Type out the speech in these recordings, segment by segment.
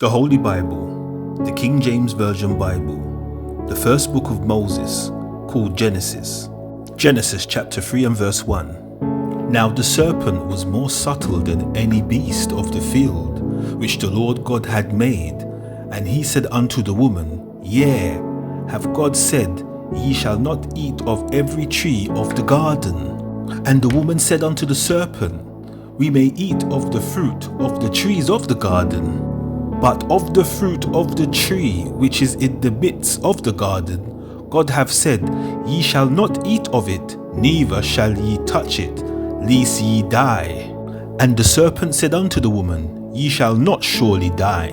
The Holy Bible, the King James Version Bible, the first book of Moses, called Genesis. Genesis chapter 3 and verse 1. Now the serpent was more subtle than any beast of the field, which the Lord God had made. And he said unto the woman, Yea, have God said, Ye shall not eat of every tree of the garden? And the woman said unto the serpent, We may eat of the fruit of the trees of the garden. But of the fruit of the tree which is in the midst of the garden, God hath said, Ye shall not eat of it, neither shall ye touch it, lest ye die. And the serpent said unto the woman, Ye shall not surely die.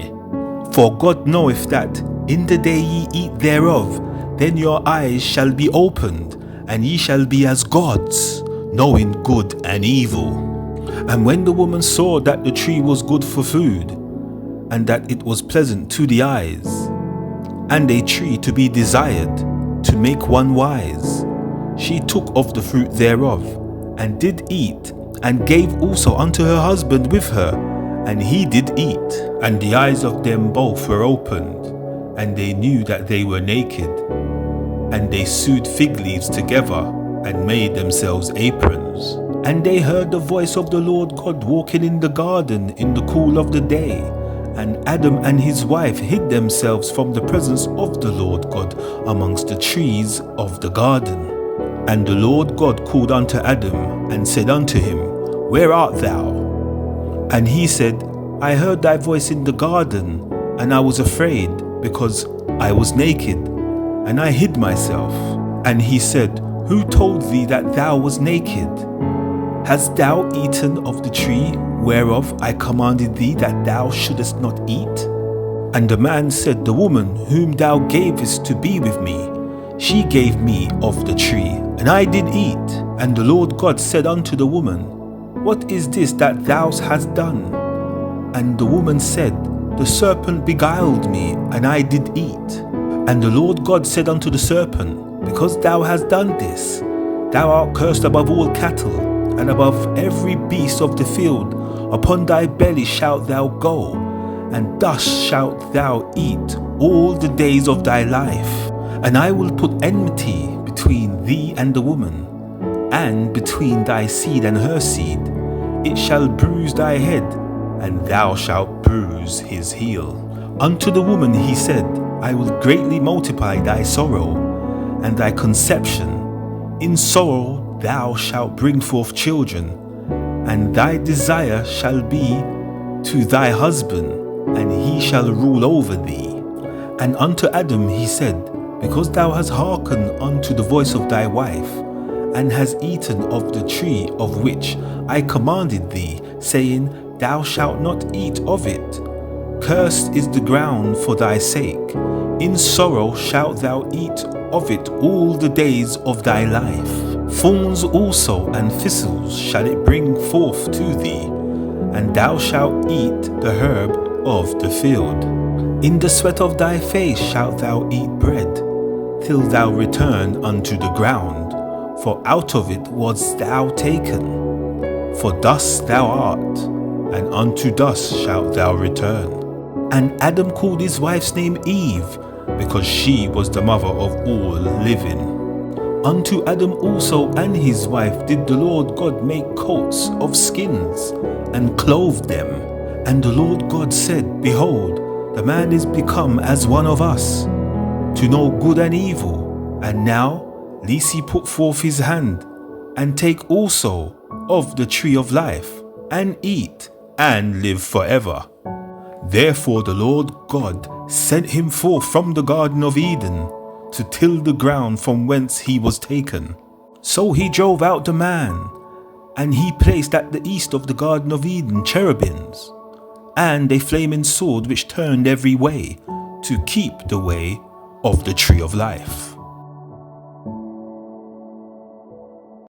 For God knoweth that in the day ye eat thereof, then your eyes shall be opened, and ye shall be as gods, knowing good and evil. And when the woman saw that the tree was good for food, and that it was pleasant to the eyes, and a tree to be desired, to make one wise, she took of the fruit thereof, and did eat, and gave also unto her husband with her, and he did eat. And the eyes of them both were opened, and they knew that they were naked. And they sewed fig leaves together, and made themselves aprons. And they heard the voice of the Lord God walking in the garden in the cool of the day. And Adam and his wife hid themselves from the presence of the Lord God amongst the trees of the garden. And the Lord God called unto Adam, and said unto him, Where art thou? And he said, I heard thy voice in the garden, and I was afraid, because I was naked, and I hid myself. And he said, Who told thee that thou was naked? Hast thou eaten of the tree whereof I commanded thee that thou shouldest not eat? And the man said, The woman whom thou gavest to be with me, she gave me of the tree, and I did eat. And the Lord God said unto the woman, What is this that thou hast done? And the woman said, The serpent beguiled me, and I did eat. And the Lord God said unto the serpent, Because thou hast done this, thou art cursed above all cattle, and above every beast of the field. Upon thy belly shalt thou go, and dust shalt thou eat all the days of thy life. And I will put enmity between thee and the woman, and between thy seed and her seed. It shall bruise thy head, and thou shalt bruise his heel. Unto the woman he said, I will greatly multiply thy sorrow, and thy conception. In sorrow thou shalt bring forth children, and thy desire shall be to thy husband, and he shall rule over thee. And unto Adam he said, Because thou hast hearkened unto the voice of thy wife, and hast eaten of the tree of which I commanded thee, saying, Thou shalt not eat of it. Cursed is the ground for thy sake. In sorrow shalt thou eat of it all the days of thy life. Thorns also and thistles shall it bring forth to thee, and thou shalt eat the herb of the field. In the sweat of thy face shalt thou eat bread, till thou return unto the ground, for out of it wast thou taken. For dust thou art, and unto dust shalt thou return. And Adam called his wife's name Eve, because she was the mother of all living. Unto Adam also and his wife did the Lord God make coats of skins, and clothed them. And the Lord God said, Behold, the man is become as one of us, to know good and evil. And now, lest he put forth his hand, and take also of the tree of life, and eat, and live forever. Therefore the Lord God sent him forth from the Garden of Eden, to till the ground from whence he was taken. So he drove out the man, and he placed at the east of the Garden of Eden cherubims, and a flaming sword which turned every way, to keep the way of the tree of life.